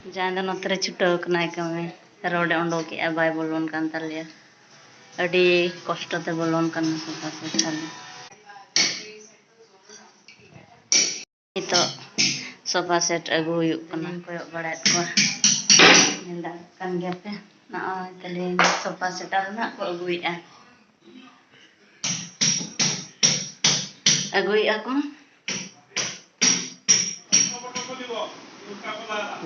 Jangan do notere छुटाव कनाय कमे रोडे ओंडोके bye बोलोन कान तालिया अडी कष्ट ते बोलोन कान सोफा सेट थाले इतो सोफा सेट अगु हुयुक कना कोयो बड़ाय को नेंदा कान गया पे ना तले सोफा सेट आना को अगुइया को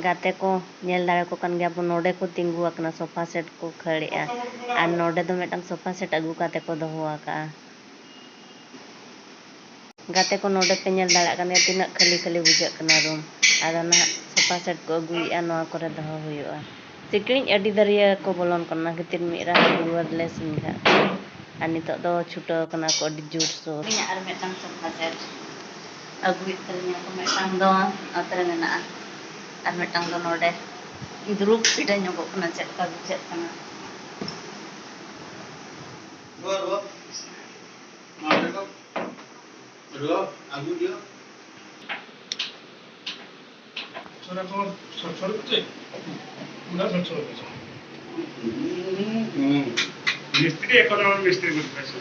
गाते को नेल दाड़े को कान गया बो नोडे को तिंगु आकना सोफा सेट को खड़ेआ आर नोडे दो मेटन सोफा सेट अगु काते को दोहो आका गाते को नोडे पे नेल दाड़ा कने तिना खाली खाली बुझा कना रूम आदा ना सोफा सेट को अगुइया नोआ करे दोहो हुयुआ सिकरिñ अडी दरिया को बोलोन कना गितिर मिरा दुआर ले सिंगा आर नितो दो छुटाव कना को अडी जोर सो आर मेटन सोफा सेट अगुइया तलिया को मेटन दो अतरे मेना आर मेटन दो नोडे दुरुप पिटा ñogo kena cek ka bucet kana ro mare ko ro agu dia sora ko sor ce udah sor ce mistri ekonomi mistri berpesa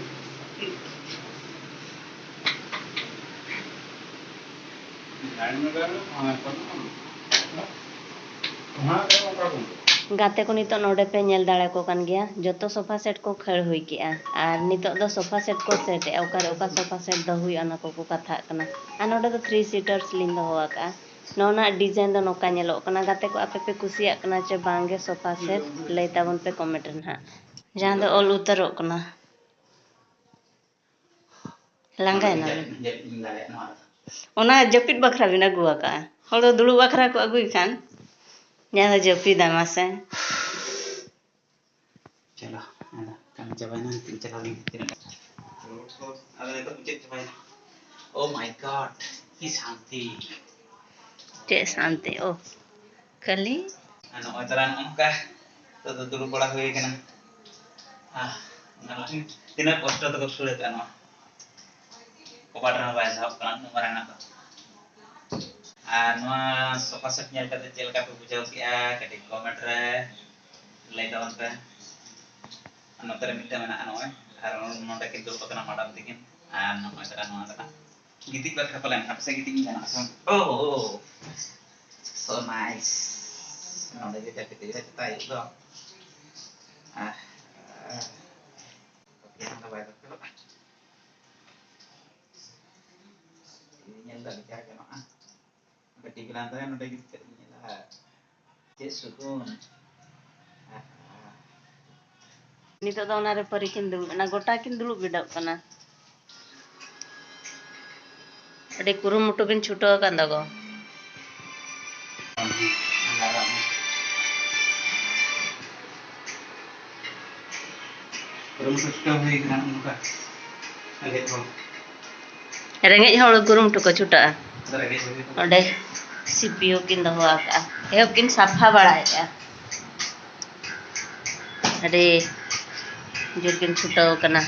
गाते को नितो नोडे पे नेल दाड़े को कान गया जतो सोफा सेट को खड़ हुई किया आर नितो दो सोफा सेट को सेट ओकर ओका सोफा सेट दो हुई अना को कथा कना आ नोडे दो 3 सीटर्स लिंग दो आका नोना डिजाइन दो नोका नेलो कना गाते को आपे पे कुसिया कना चे बांगे सोफा सेट लई ताबन पे कमेंट ना जहां दो ऑल उतरो कना लांगा ना ओना जपित बखरा बिना गुआ का हलो दुलु बखरा को अगुई खान जहां जपित दामासे चलो ada kan cobain nanti calonin ada itu bucet cobain oh my god ki santi oh kali ano otaran onka to dulu pala huye kana ngala tina kosto to sulit ano kopadra ba sahab kan numarana to anu sofa set nyal kate cel ka bujau kia kate comment re like down pe anu tere mitte mena anu aron nonda kintu pakana madam dikin anu masara anu ana gitik ba kapalan apse gitik jana asam oh so nice nonda kita kita itu yang apa itu ini nyenda bicara kan ketika lantaran udah gitu katanya lah cek sukun nito daw na reparikin dulu na gotakin dulu bidap kana ade kurumutu bin chuto kan dago kurumutu chuto hoy kana muka ade ko rengej hol kurumutu ko chuta ade CPU kin doho aka ehop kin safa baraaya ade jurkin छुटाव कना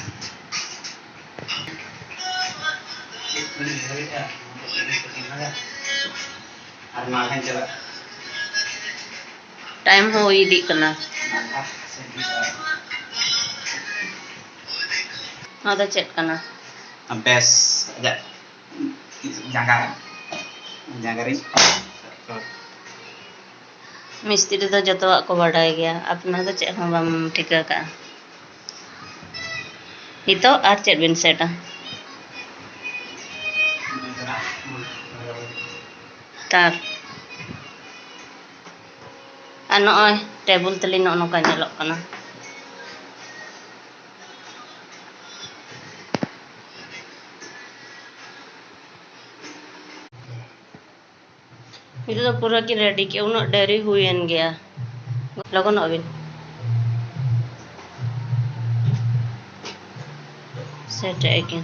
time हो इदी कना ada chat kana bes aja janggarin मिस्त्री तो जतो को बढ़ाई गया अपना तो चेक हम बम ठिका का itu arcet bin seta tar ano oi table telino no ka nyelok kana itu तो पूरा की रेडी के उन डेरी हुईन गया लगन अबिन सेट एकिन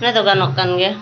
ना तो गानोक kan गया